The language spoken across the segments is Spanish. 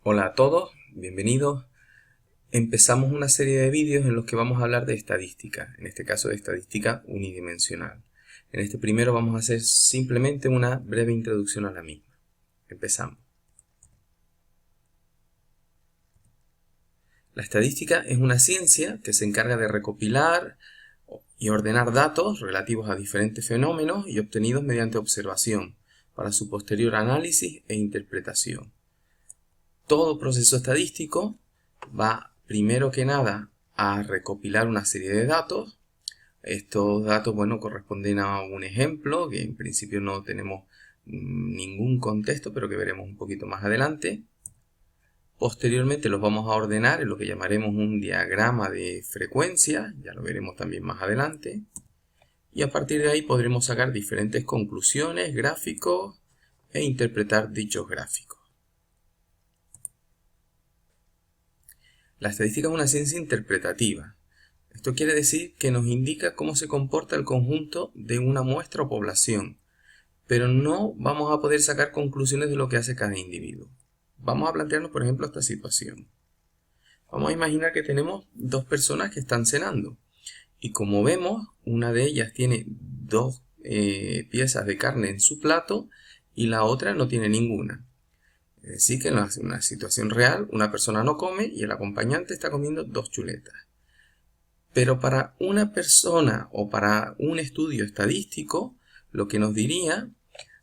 Hola a todos, bienvenidos. Empezamos una serie de vídeos en los que vamos a hablar de estadística, en este caso de estadística unidimensional. En este primero vamos a hacer simplemente una breve introducción a la misma. Empezamos. La estadística es una ciencia que se encarga de recopilar y ordenar datos relativos a diferentes fenómenos y obtenidos mediante observación, para su posterior análisis e interpretación. Todo proceso estadístico va primero que nada a recopilar una serie de datos. Estos datos, corresponden a un ejemplo que en principio no tenemos ningún contexto, pero que veremos un poquito más adelante. Posteriormente los vamos a ordenar en lo que llamaremos un diagrama de frecuencia, ya lo veremos también más adelante. Y a partir de ahí podremos sacar diferentes conclusiones, gráficos e interpretar dichos gráficos. La estadística es una ciencia interpretativa. Esto quiere decir que nos indica cómo se comporta el conjunto de una muestra o población, pero no vamos a poder sacar conclusiones de lo que hace cada individuo. Vamos a plantearnos, por ejemplo, esta situación. Vamos a imaginar que tenemos dos personas que están cenando y como vemos, una de ellas tiene dos piezas de carne en su plato y la otra no tiene ninguna. Es decir, que en una situación real, una persona no come y el acompañante está comiendo dos chuletas. Pero para una persona o para un estudio estadístico, lo que nos diría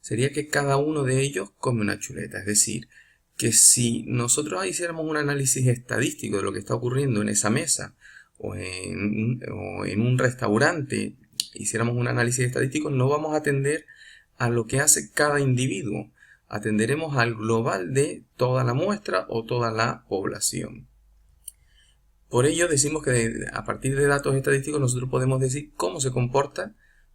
sería que cada uno de ellos come una chuleta. Es decir, que si nosotros hiciéramos un análisis estadístico de lo que está ocurriendo en esa mesa o en un restaurante, hiciéramos un análisis estadístico, no vamos a atender a lo que hace cada individuo. Atenderemos al global de toda la muestra o toda la población. Por ello decimos que a partir de datos estadísticos nosotros podemos decir cómo se comporta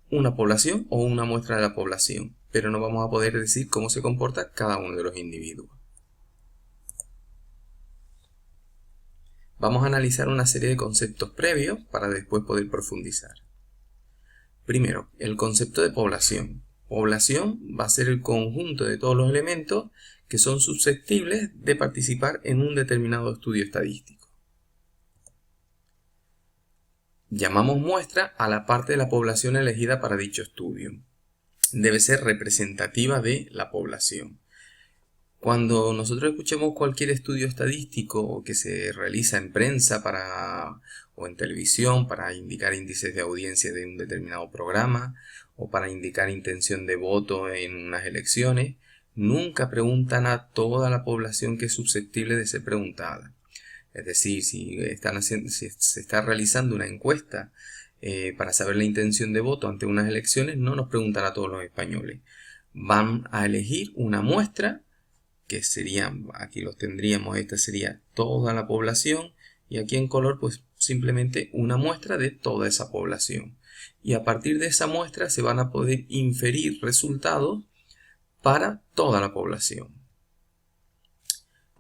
una población o una muestra de la población, pero no vamos a poder decir cómo se comporta cada uno de los individuos. Vamos a analizar una serie de conceptos previos para después poder profundizar. Primero, el concepto de población. Población va a ser el conjunto de todos los elementos que son susceptibles de participar en un determinado estudio estadístico. Llamamos muestra a la parte de la población elegida para dicho estudio. Debe ser representativa de la población. Cuando nosotros escuchemos cualquier estudio estadístico que se realiza en prensa o en televisión para indicar índices de audiencia de un determinado programa o para indicar intención de voto en unas elecciones, nunca preguntan a toda la población que es susceptible de ser preguntada. Es decir, si se está realizando una encuesta para saber la intención de voto ante unas elecciones, no nos preguntan a todos los españoles. Van a elegir una muestra que serían, aquí los tendríamos, esta sería toda la población y aquí en color pues simplemente una muestra de toda esa población. Y a partir de esa muestra se van a poder inferir resultados para toda la población.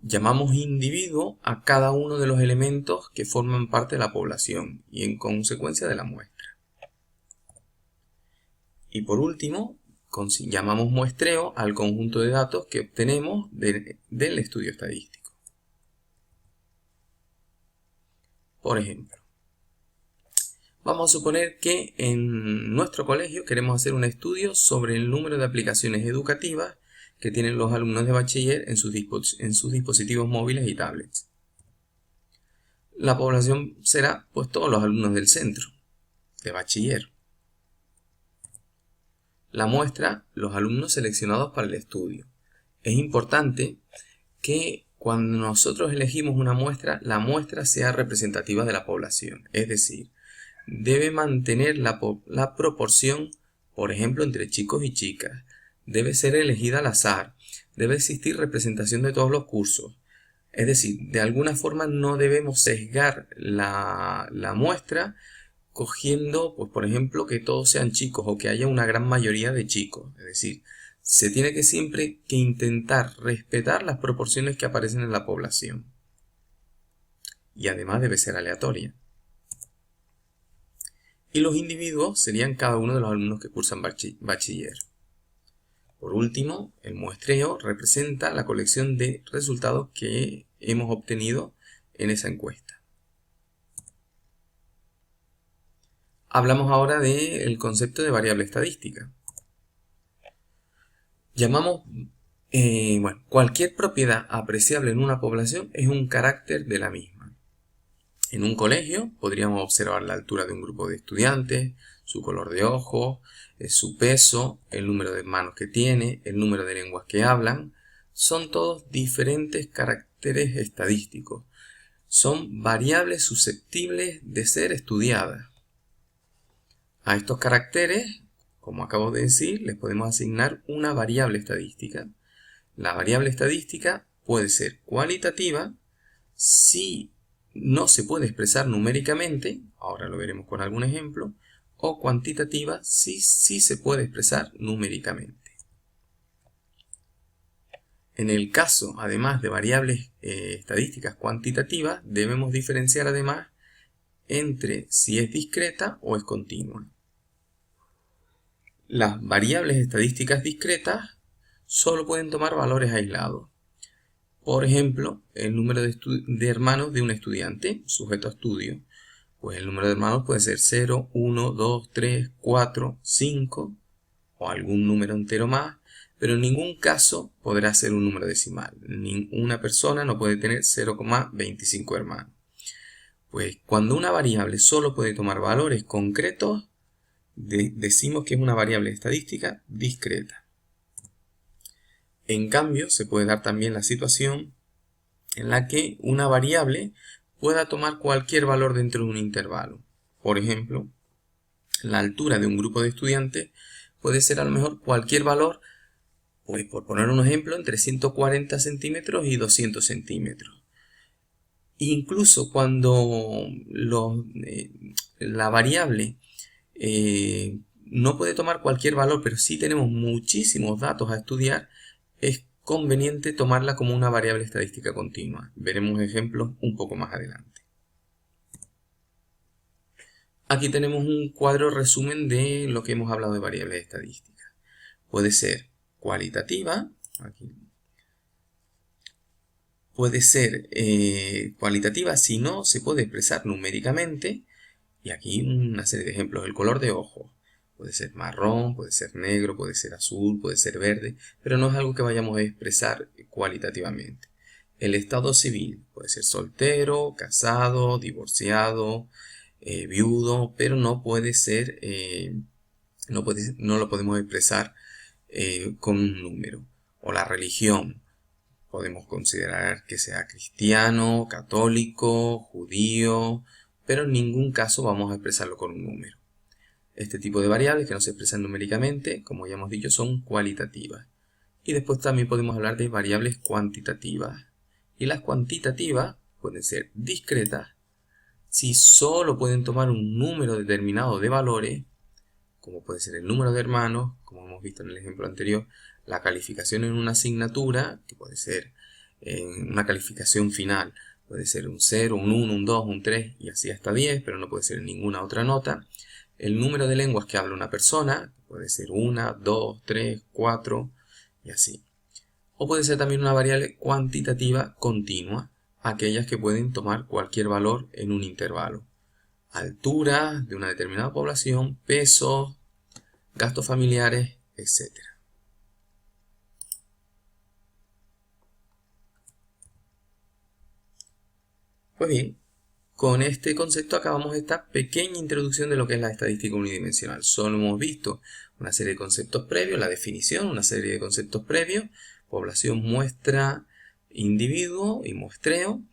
Llamamos individuo a cada uno de los elementos que forman parte de la población y en consecuencia de la muestra. Y por último, llamamos muestreo al conjunto de datos que obtenemos del estudio estadístico. Por ejemplo, vamos a suponer que en nuestro colegio queremos hacer un estudio sobre el número de aplicaciones educativas que tienen los alumnos de bachiller en sus dispositivos móviles y tablets. La población será pues todos los alumnos del centro de bachiller. La muestra, los alumnos seleccionados para el estudio. Es importante que cuando nosotros elegimos una muestra, la muestra sea representativa de la población. Es decir, debe mantener la proporción, por ejemplo, entre chicos y chicas. Debe ser elegida al azar. Debe existir representación de todos los cursos. Es decir, de alguna forma no debemos sesgar la muestra cogiendo, pues por ejemplo, que todos sean chicos o que haya una gran mayoría de chicos. Es decir, se tiene que siempre intentar respetar las proporciones que aparecen en la población. Y además debe ser aleatoria. Y los individuos serían cada uno de los alumnos que cursan bachiller. Por último, el muestreo representa la colección de resultados que hemos obtenido en esa encuesta. Hablamos ahora del concepto de variable estadística. Llamamos, cualquier propiedad apreciable en una población es un carácter de la misma. En un colegio podríamos observar la altura de un grupo de estudiantes, su color de ojos, su peso, el número de manos que tiene, el número de lenguas que hablan. Son todos diferentes caracteres estadísticos. Son variables susceptibles de ser estudiadas. A estos caracteres, como acabo de decir, les podemos asignar una variable estadística. La variable estadística puede ser cualitativa si no se puede expresar numéricamente, ahora lo veremos con algún ejemplo, o cuantitativa si sí se puede expresar numéricamente. En el caso, además de variables estadísticas cuantitativas, debemos diferenciar además entre si es discreta o es continua. Las variables estadísticas discretas solo pueden tomar valores aislados. Por ejemplo, el número de hermanos de un estudiante, sujeto a estudio. Pues el número de hermanos puede ser 0, 1, 2, 3, 4, 5 o algún número entero más, pero en ningún caso podrá ser un número decimal. Ninguna persona no puede tener 0,25 hermanos. Pues cuando una variable solo puede tomar valores concretos, decimos que es una variable estadística discreta. En cambio, se puede dar también la situación en la que una variable pueda tomar cualquier valor dentro de un intervalo. Por ejemplo, la altura de un grupo de estudiantes puede ser a lo mejor cualquier valor, pues por poner un ejemplo, entre 140 centímetros y 200 centímetros. Incluso cuando la variable no puede tomar cualquier valor, pero sí tenemos muchísimos datos a estudiar, es conveniente tomarla como una variable estadística continua. Veremos ejemplos un poco más adelante. Aquí tenemos un cuadro resumen de lo que hemos hablado de variables estadísticas. Puede ser cualitativa, puede ser cualitativa si no se puede expresar numéricamente, y aquí una serie de ejemplos. El color de ojos puede ser marrón, puede ser negro, puede ser azul, puede ser verde, pero no es algo que vayamos a expresar cualitativamente. El estado civil puede ser soltero, casado, divorciado, viudo, pero no puede ser, no lo podemos expresar con un número. O la religión, podemos considerar que sea cristiano, católico, judío, pero en ningún caso vamos a expresarlo con un número. Este tipo de variables que no se expresan numéricamente, como ya hemos dicho, son cualitativas. Y después también podemos hablar de variables cuantitativas. Y las cuantitativas pueden ser discretas si solo pueden tomar un número determinado de valores, como puede ser el número de hermanos, como hemos visto en el ejemplo anterior, la calificación en una asignatura, que puede ser una calificación final, puede ser un 0, un 1, un 2, un 3 y así hasta 10, pero no puede ser ninguna otra nota. El número de lenguas que habla una persona, puede ser 1, 2, 3, 4 y así. O puede ser también una variable cuantitativa continua, aquellas que pueden tomar cualquier valor en un intervalo. Altura de una determinada población, pesos, gastos familiares, etc. Pues bien, con este concepto acabamos esta pequeña introducción de lo que es la estadística unidimensional. Solo hemos visto una serie de conceptos previos, la definición, una serie de conceptos previos, población, muestra, individuo y muestreo,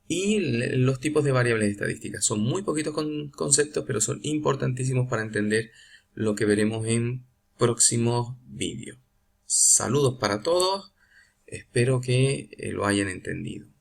y los tipos de variables estadísticas. Son muy poquitos conceptos, pero son importantísimos para entender lo que veremos en próximos vídeos. Saludos para todos, espero que lo hayan entendido.